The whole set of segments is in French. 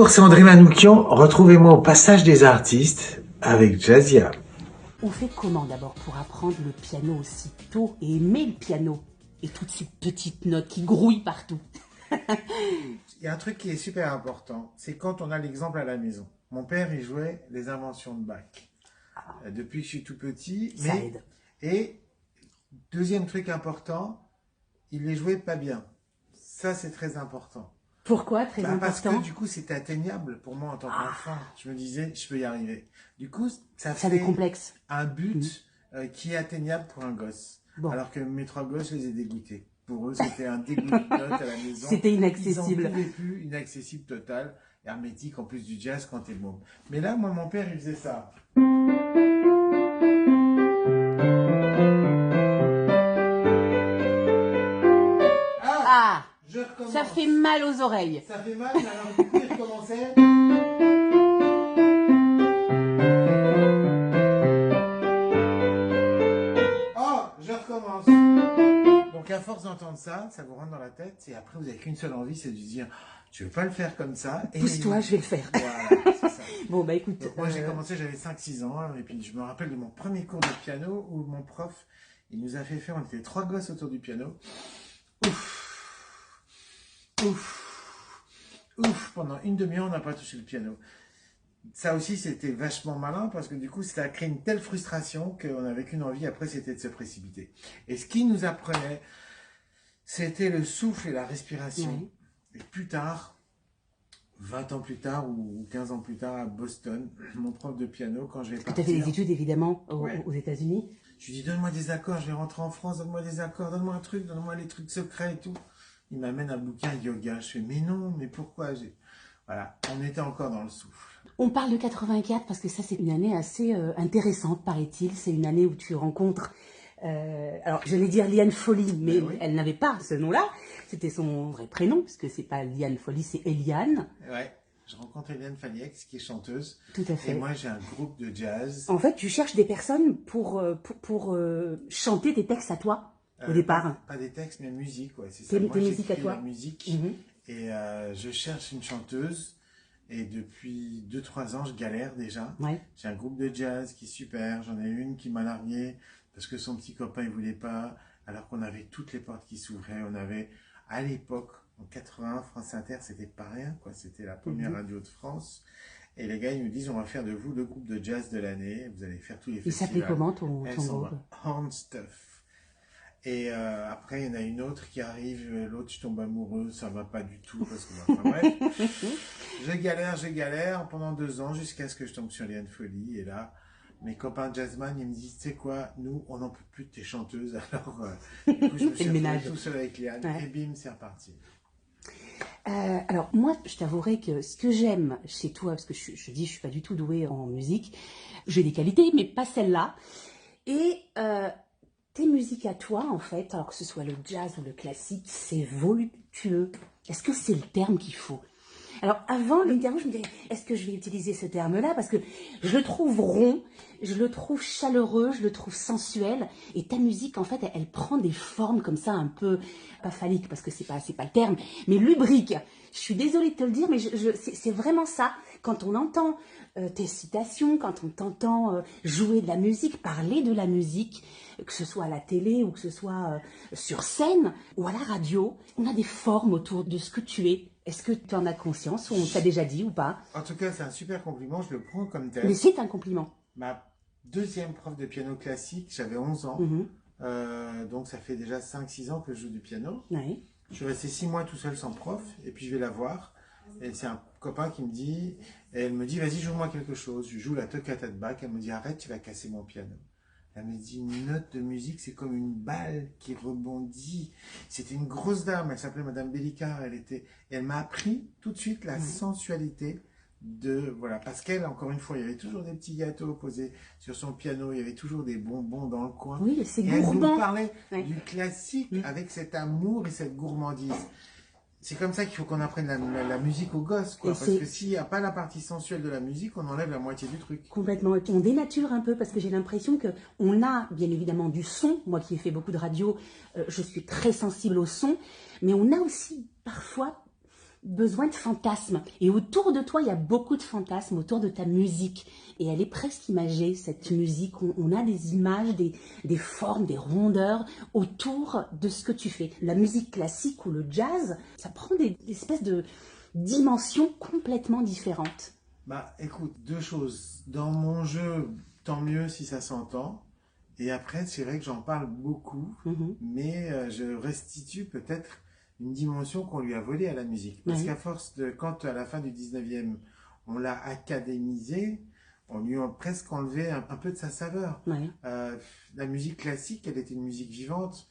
Bonjour, c'est André Manoukian. Retrouvez-moi au Passage des Artistes avec Jazia. On fait comment d'abord pour apprendre le piano aussi tôt et aimer le piano et toutes ces petites notes qui grouillent partout? Il y a un truc qui est super important, c'est quand on a l'exemple à la maison. Mon père, il jouait les inventions de Bach depuis que je suis tout petit. Ça aide. Et deuxième truc important, il les jouait pas bien. Ça, c'est très important. Pourquoi très Parce important? que du coup, c'était atteignable pour moi en tant qu'enfant. Je me disais, je peux y arriver. Du coup, ça Ça fait décomplexe. un but qui est atteignable pour un gosse. Bon. Alors que mes trois gosses, je les ai dégoûtés. Pour eux, c'était un dégoût de notes à la maison. C'était inaccessible. Ils en pouvaient plus, inaccessible total, hermétique en plus du jazz quand t'es môme. Mais là, moi, mon père, il faisait ça. Ah, Je recommence. ça fait mal aux oreilles. Ça fait mal, alors du coup, il recommençait. Oh, je recommence. Donc à force d'entendre ça, ça vous rentre dans la tête et après vous n'avez qu'une seule envie, c'est de dire tu veux pas le faire comme ça. Pousse-toi, je vais le faire. Voilà, c'est ça. Bon, bah écoute. Donc, moi j'ai commencé, j'avais 5-6 ans et puis je me rappelle de mon premier cours de piano où mon prof, il nous a fait faire, on était 3 gosses autour du piano. Ouf, ouf, ouf, pendant une demi-heure on n'a pas touché le piano. Ça aussi, c'était vachement malin parce que du coup, ça a créé une telle frustration qu'on n'avait qu'une envie après, c'était de se précipiter. Et ce qui nous apprenait, c'était le souffle et la respiration. Oui. Et plus tard, 20 ans plus tard ou 15 ans plus tard à Boston, mon prof de piano, quand je vais Tu as partir... fait des études évidemment Ouais. aux États-Unis. Je lui dis, donne-moi des accords, je vais rentrer en France, donne-moi des accords, donne-moi un truc, donne-moi les trucs secrets et tout. Il m'amène un bouquin yoga. Je fais, mais non, mais pourquoi? Voilà, on était encore dans le souffle. On parle de 84 parce que ça c'est une année assez intéressante paraît-il. C'est une année où tu rencontres, alors j'allais dire Liane Folly, mais oui. elle n'avait pas ce nom-là. C'était son vrai prénom, parce que c'est pas Liane Folly, c'est Eliane. Ouais, je rencontre Eliane Faliex qui est chanteuse. Tout à fait. Et moi j'ai un groupe de jazz. En fait, tu cherches des personnes pour chanter tes textes à toi au départ. Pas des textes, mais musique, ouais, c'est ça. Tes Moi musiques à j'écris toi. la musique Mhm. et je cherche une chanteuse. Et depuis 2-3 ans, je galère déjà. Ouais. J'ai un groupe de jazz qui est super. J'en ai une qui m'a largué parce que son petit copain, il voulait pas. Alors qu'on avait toutes les portes qui s'ouvraient. On avait, à l'époque, en 81, France Inter, c'était pas rien, quoi. C'était la première radio de France. Et les gars, ils nous disent, on va faire de vous le groupe de jazz de l'année. Vous allez faire tous les Il festivals. s'appelait comment ton Elles groupe? sont Horn Stuff. Et après, il y en a une autre qui arrive, l'autre, je tombe amoureux, ça va pas du tout, parce que, enfin bref. Je galère pendant 2 ans, jusqu'à ce que je tombe sur Liane Folly, et là, mes copains jazzman, ils me disent, tu sais quoi, nous, on n'en peut plus de tes chanteuses, alors, du coup, je me suis retrouvé tout seul avec Liane, Ouais. et bim, c'est reparti. Alors moi, je t'avouerai que ce que j'aime chez toi, parce que je dis je suis pas du tout douée en musique, j'ai des qualités, mais pas celle-là. Et tes musiques à toi, en fait, alors que ce soit le jazz ou le classique, c'est voluptueux. Est-ce que c'est le terme qu'il faut? Alors avant l'interview, je me disais, est-ce que je vais utiliser ce terme-là? Parce que je le trouve rond, je le trouve chaleureux, je le trouve sensuel. Et ta musique, en fait, elle prend des formes comme ça un peu, pas phalliques, parce que c'est pas le terme, mais lubriques. Je suis désolée de te le dire, mais c'est vraiment ça. Quand on entend tes citations, quand on t'entend jouer de la musique, parler de la musique, que ce soit à la télé ou que ce soit sur scène ou à la radio, on a des formes autour de ce que tu es. Est-ce que tu en as conscience ou on t'a déjà dit ou pas? En tout cas, c'est un super compliment, je le prends comme tel. Mais c'est un compliment. Ma deuxième prof de piano classique, j'avais 11 ans, donc ça fait déjà 5-6 ans que je joue du piano. Oui. Je suis resté 6 mois tout seul sans prof, et puis je vais la voir, et c'est un copain qui me dit, et elle me dit, vas-y, joue-moi quelque chose. Je joue la toccata de Bach, elle me dit, arrête, tu vas casser mon piano. Elle me dit, une note de musique, c'est comme une balle qui rebondit. C'était une grosse dame, elle s'appelait Madame Bellicard, et elle m'a appris tout de suite la sensualité voilà, parce qu'elle, encore une fois, il y avait toujours des petits gâteaux posés sur son piano, il y avait toujours des bonbons dans le coin. Oui, c'est et elle gourmand. nous parlait Ouais. du classique avec cet amour et cette gourmandise. C'est comme ça qu'il faut qu'on apprenne la musique aux gosses, quoi. Parce que s'il n'y a pas la partie sensuelle de la musique, on enlève la moitié du truc. Complètement. Et on dénature un peu parce que j'ai l'impression qu'on a bien évidemment du son. Moi qui ai fait beaucoup de radio, je suis très sensible au son. Mais on a aussi parfois besoin de fantasmes. Et autour de toi, il y a beaucoup de fantasmes autour de ta musique. Et elle est presque imagée, cette musique. On a des images, des formes, des rondeurs autour de ce que tu fais. La musique classique ou le jazz, ça prend des espèces de dimensions complètement différentes. Bah, écoute, deux choses. Dans mon jeu, tant mieux si ça s'entend. Et après, c'est vrai que j'en parle beaucoup, Mhm. mais je restitue peut-être une dimension qu'on lui a volée à la musique. Parce Oui. qu'à force de, quand à la fin du 19e, on l'a académisé, on lui a presque enlevé un peu de sa saveur. Oui. La musique classique, elle était une musique vivante.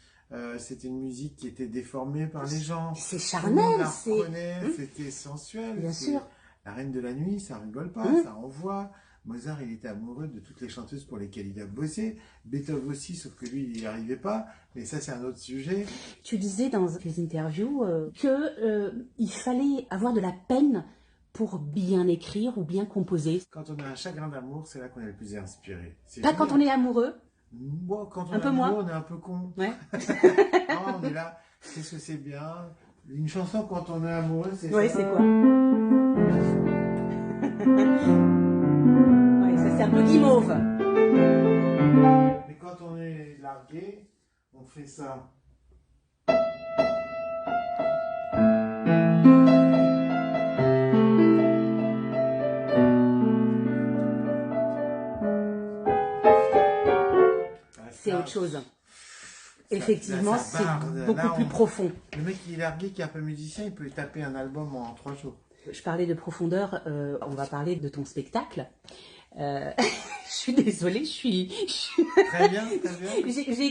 C'était une musique qui était déformée par les gens. C'est Tout le monde charnel, la c'est... reconnaît, c'était sensuel. Bien sûr. La Reine de la Nuit, ça rigole pas, ça envoie. Mozart, il était amoureux de toutes les chanteuses pour lesquelles il a bossé. Beethoven aussi, sauf que lui, il n'y arrivait pas. Mais ça, c'est un autre sujet. Tu disais dans tes interviews que il fallait avoir de la peine pour bien écrire ou bien composer. Quand on a un chagrin d'amour, c'est là qu'on est le plus inspiré. C'est Pas quand on génial. est amoureux. Bon, quand on Un est peu amoureux, moins. on est un peu con. Ouais. Non, on est là, qu'est-ce que c'est bien. Une chanson, quand on est amoureux, c'est Ouais, ça. c'est quoi? Ouais, ça c'est un peu guimauve. Mais quand on est largué, on fait ça. C'est autre chose. Effectivement, ça c'est barde. beaucoup Là, plus profond. Le mec qui est largué, qui est un peu musicien, il peut taper un album en 3 jours. Je parlais de profondeur, on va parler de ton spectacle. Je suis désolée, je suis... Très bien, très bien. J'ai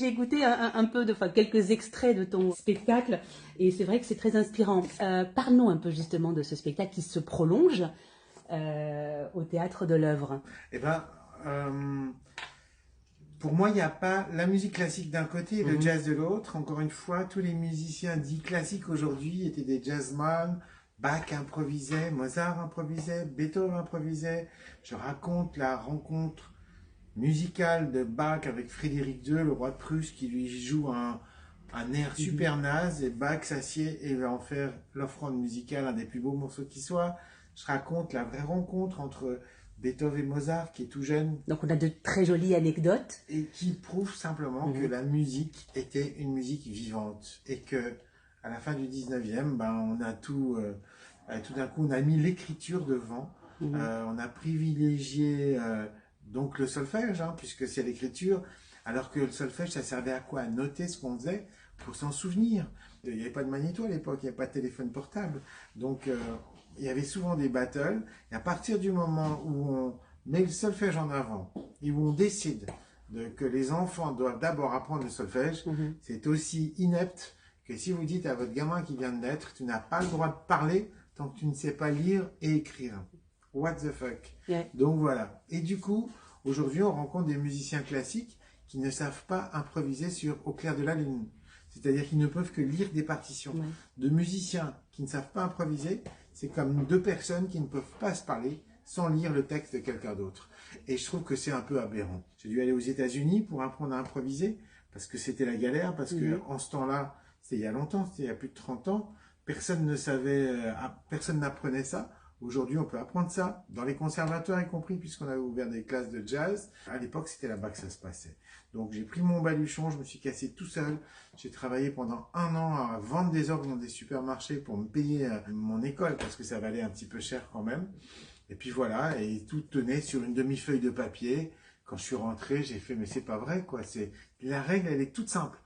écouté un peu, enfin quelques extraits de ton spectacle, et c'est vrai que c'est très inspirant. Parle-nous un peu justement de ce spectacle qui se prolonge au Théâtre de l'Œuvre. Eh ben, pour moi, il n'y a pas la musique classique d'un côté et le jazz de l'autre. Encore une fois, tous les musiciens dits classiques aujourd'hui étaient des jazzman. Bach improvisait, Mozart improvisait, Beethoven improvisait. Je raconte la rencontre musicale de Bach avec Frédéric II, le roi de Prusse, qui lui joue un air super naze, et Bach s'assied et va en faire l'offrande musicale, un des plus beaux morceaux qui soit. Je raconte la vraie rencontre entre Beethoven et Mozart, qui est tout jeune, Donc on a de très jolies anecdotes. et qui prouve simplement que la musique était une musique vivante, et que à la fin du 19e, ben, on a tout d'un coup, on a mis l'écriture devant, on a privilégié donc le solfège, hein, puisque c'est l'écriture, alors que le solfège, ça servait à quoi? À noter ce qu'on faisait pour s'en souvenir. Il n'y avait pas de magnéto à l'époque, il n'y avait pas de téléphone portable, donc il y avait souvent des battles, et à partir du moment où on met le solfège en avant, et où on décide que les enfants doivent d'abord apprendre le solfège, c'est aussi inepte que si vous dites à votre gamin qui vient de naître, tu n'as pas le droit de parler tant que tu ne sais pas lire et écrire. What the fuck? Yeah. Donc voilà. Et du coup, aujourd'hui, on rencontre des musiciens classiques qui ne savent pas improviser au clair de la lune. C'est-à-dire qu'ils ne peuvent que lire des partitions. Ouais. De musiciens qui ne savent pas improviser, c'est comme deux personnes qui ne peuvent pas se parler sans lire le texte de quelqu'un d'autre. Et je trouve que c'est un peu aberrant. J'ai dû aller aux États-Unis pour apprendre à improviser, parce que c'était la galère, parce que en ce temps-là, c'était il y a longtemps, c'était il y a plus de 30 ans, personne ne savait, personne n'apprenait ça. Aujourd'hui, on peut apprendre ça, dans les conservatoires y compris, puisqu'on avait ouvert des classes de jazz. À l'époque, c'était là-bas que ça se passait. Donc, j'ai pris mon baluchon, je me suis cassé tout seul. J'ai travaillé pendant 1 an à vendre des orgues dans des supermarchés pour me payer mon école, parce que ça valait un petit peu cher quand même. Et puis voilà, et tout tenait sur une demi-feuille de papier. Quand je suis rentré, j'ai fait, mais c'est pas vrai, quoi. La règle, elle est toute simple.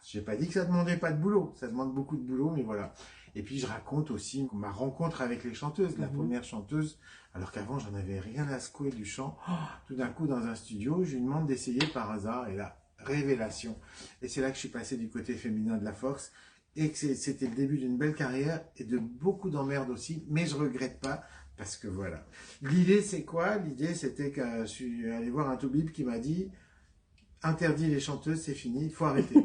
J'ai pas dit que ça demandait pas de boulot. Ça demande beaucoup de boulot, mais voilà. Et puis, je raconte aussi ma rencontre avec les chanteuses. La première chanteuse, alors qu'avant, j'en avais rien à secouer du chant. Oh, tout d'un coup, dans un studio, je lui demande d'essayer par hasard, et là, révélation. Et c'est là que je suis passé du côté féminin de la force, et que c'était le début d'une belle carrière, et de beaucoup d'emmerdes aussi, mais je regrette pas, parce que voilà. L'idée, c'est quoi? L'idée, c'était que je suis allé voir un toubib qui m'a dit interdit les chanteuses, c'est fini, il faut arrêter.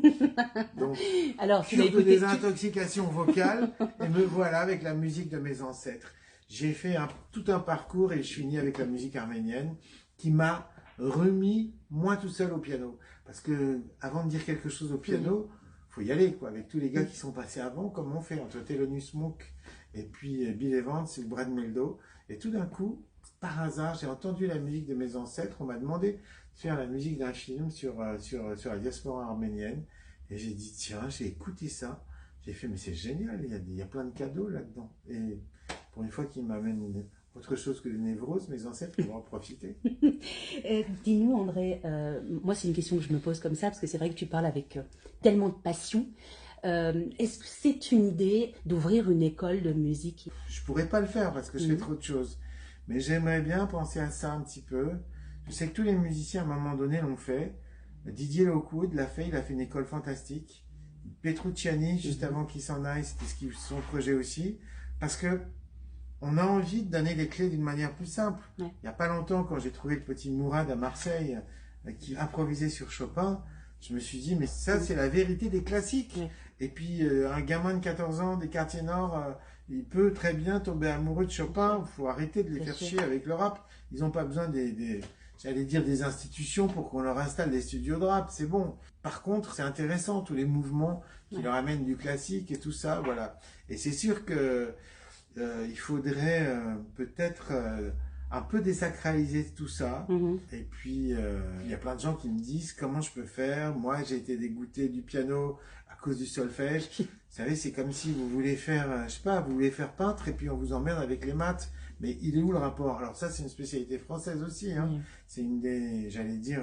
Donc, Alors, tu l'as cure de écouté. désintoxication vocale, et me voilà avec la musique de mes ancêtres. J'ai fait tout un parcours et je finis avec la musique arménienne qui m'a remis moi tout seul au piano. Parce que avant de dire quelque chose au piano, faut y aller, quoi. Avec tous les gars qui sont passés avant, comment on fait entre Thelonious Monk et puis Bill Evans ou Brad Meldo. Et tout d'un coup, par hasard, j'ai entendu la musique de mes ancêtres. On m'a demandé de faire la musique d'un film sur la diaspora arménienne. Et j'ai dit, tiens, j'ai écouté ça. J'ai fait, mais c'est génial, il y a plein de cadeaux là-dedans. Et pour une fois qu'ils m'amènent autre chose que des névroses, mes ancêtres vont en profiter. Dis-nous, André, moi c'est une question que je me pose comme ça, parce que c'est vrai que tu parles avec tellement de passion. Est-ce que c'est une idée d'ouvrir une école de musique? Je pourrais pas le faire parce que je fais trop de choses. Mais j'aimerais bien penser à ça un petit peu. Je sais que tous les musiciens à un moment donné l'ont fait. Didier Lockwood l'a fait, il a fait une école fantastique. Petrucciani, juste avant qu'il s'en aille, c'était son projet aussi. Parce que on a envie de donner les clés d'une manière plus simple. Ouais. Il n'y a pas longtemps, quand j'ai trouvé le petit Mourad à Marseille, qui improvisait sur Chopin, je me suis dit, mais ça, c'est la vérité des classiques. Ouais. Et puis, un gamin de 14 ans des quartiers nord, il peut très bien tomber amoureux de Chopin. Il faut arrêter de les faire chier avec le rap. Ils n'ont pas besoin j'allais dire des institutions pour qu'on leur installe des studios de rap. C'est bon. Par contre, c'est intéressant, tous les mouvements qui leur amènent du classique et tout ça, voilà. Et c'est sûr que il faudrait peut-être un peu désacraliser tout ça. Et puis, il y a plein de gens qui me disent comment je peux faire. Moi, j'ai été dégoûté du piano à cause du solfège. Vous savez, c'est comme si vous voulez faire, je sais pas, vous voulez faire peintre et puis on vous emmerde avec les maths. Mais il est où le rapport? Alors ça, c'est une spécialité française aussi. Hein. C'est une des, j'allais dire,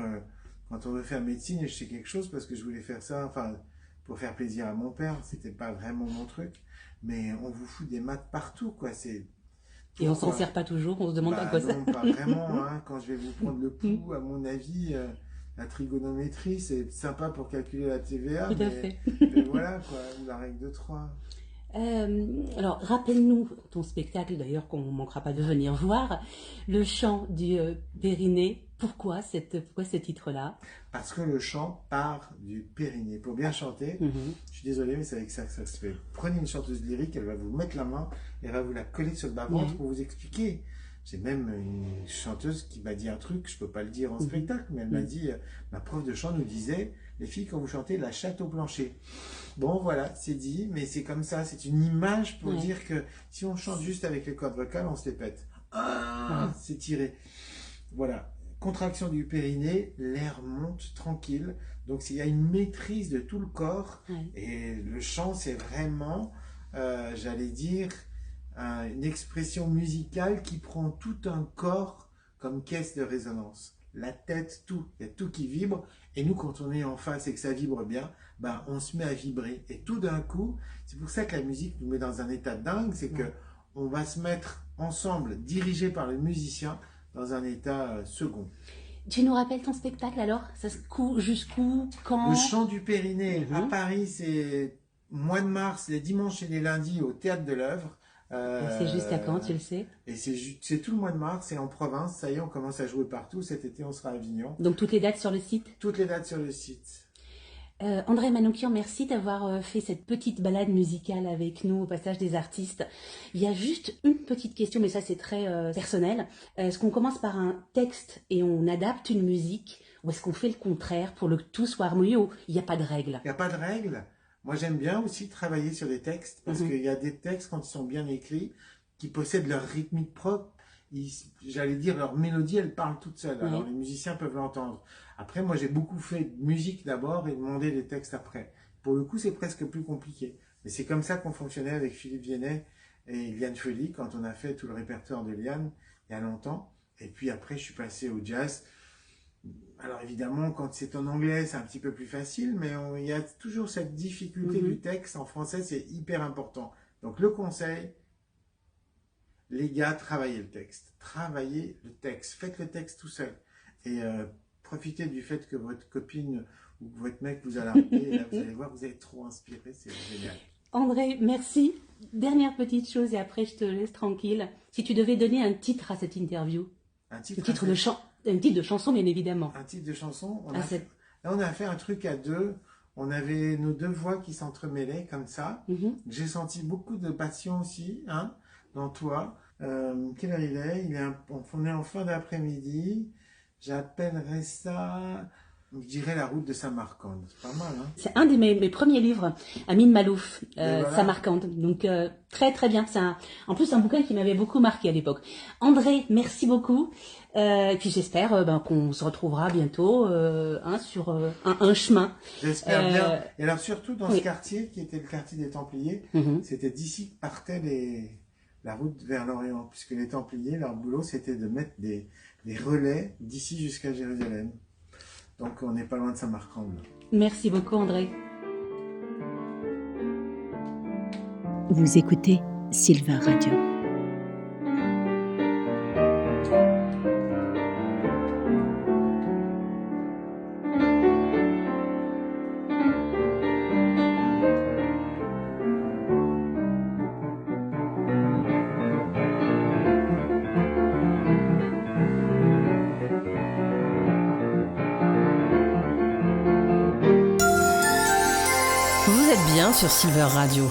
quand on veut faire médecine, je sais quelque chose parce que je voulais faire ça, enfin, pour faire plaisir à mon père. C'était pas vraiment mon truc. Mais on vous fout des maths partout, quoi. Et on s'en sert pas toujours, on se demande à quoi ça. Non, pas vraiment. Hein. Quand je vais vous prendre le pouls, à mon avis, la trigonométrie, c'est sympa pour calculer la TVA. Tout à fait. Mais voilà, quoi. Ou la règle de 3. Alors, rappelle-nous ton spectacle, d'ailleurs, qu'on ne manquera pas de venir voir, le chant du Périnée. Pourquoi ce titre-là? Parce que le chant part du périnée. Pour bien chanter, je suis désolé, mais c'est avec ça que ça se fait. Prenez une chanteuse lyrique, elle va vous mettre la main, elle va vous la coller sur le bas-ventre pour vous expliquer. J'ai même une chanteuse qui m'a dit un truc, je peux pas le dire en spectacle, mais elle m'a dit, ma prof de chant nous disait, les filles, quand vous chantez, la chatte au plancher. Bon, voilà, c'est dit, mais c'est comme ça, c'est une image pour dire que si on chante juste avec les cordes vocales, on se les pète. C'est tiré. Voilà. Contraction du périnée, l'air monte tranquille. Donc, il y a une maîtrise de tout le corps. Et le chant, c'est vraiment, j'allais dire, une expression musicale qui prend tout un corps comme caisse de résonance. La tête, tout. Il y a tout qui vibre. Et nous, quand on est en face et que ça vibre bien, ben, on se met à vibrer. Et tout d'un coup, c'est pour ça que la musique nous met dans un état dingue, c'est que on va se mettre ensemble, dirigé par le musicien, dans un état second. Tu nous rappelles ton spectacle alors? Ça se court jusqu'où? Quand? Le chant du périnée. À Paris, c'est mois de mars, les dimanches et les lundis au Théâtre de l'Œuvre. C'est jusqu'à quand, tu le sais? Et c'est tout le mois de mars, c'est en province. Ça y est, on commence à jouer partout. Cet été, on sera à Avignon. Donc toutes les dates sur le site? Toutes les dates sur le site. André Manoukian, merci d'avoir fait cette petite balade musicale avec nous au passage des artistes. Il y a juste une petite question, mais ça c'est très personnel. Est-ce qu'on commence par un texte et on adapte une musique, ou est-ce qu'on fait le contraire pour que tout soit harmonieux? Il n'y a pas de règle. Il n'y a pas de règle. Moi j'aime bien aussi travailler sur des textes, parce qu'il y a des textes, quand ils sont bien écrits, qui possèdent leur rythmique propre. J'allais dire, leur mélodie, elle parle toute seule. Alors les musiciens peuvent l'entendre. Après, moi, j'ai beaucoup fait de musique d'abord et demandé les textes après. Pour le coup, c'est presque plus compliqué. Mais c'est comme ça qu'on fonctionnait avec Philippe Viennet et Liane Folly quand on a fait tout le répertoire de Liane il y a longtemps. Et puis après, je suis passé au jazz. Alors évidemment, quand c'est en anglais, c'est un petit peu plus facile, mais il y a toujours cette difficulté du texte. En français, c'est hyper important. Donc le conseil, les gars, travaillez le texte. Travaillez le texte. Faites le texte tout seul. Et profitez du fait que votre copine ou votre mec vous a largué. Et là, vous allez voir, vous êtes trop inspiré. C'est génial. André, merci. Dernière petite chose et après je te laisse tranquille. Si tu devais donner un titre à cette interview, un titre de chanson bien évidemment. Un titre de chanson. Là, on a fait un truc à deux. On avait nos deux voix qui s'entremêlaient comme ça. J'ai senti beaucoup de passion aussi, hein, dans toi. Quelle heure il est? On est en fin d'après-midi. J'appellerais ça Je dirais La route de Samarcande. C'est pas mal, hein? C'est un de mes premiers livres, Amin Malouf, voilà. Samarcande. Donc très très bien. C'est en plus un bouquin qui m'avait beaucoup marqué à l'époque. André, merci beaucoup. Et puis j'espère qu'on se retrouvera bientôt sur un chemin. J'espère bien. Et alors surtout dans ce Oui. quartier, qui était le quartier des Templiers, Mhm. c'était d'ici que partait la route vers l'Orient, puisque les Templiers, leur boulot, c'était de mettre des relais d'ici jusqu'à Jérusalem. Donc on n'est pas loin de Samarcande. Merci beaucoup André. Vous écoutez Silver Radio. Vous êtes bien sur Silver Radio.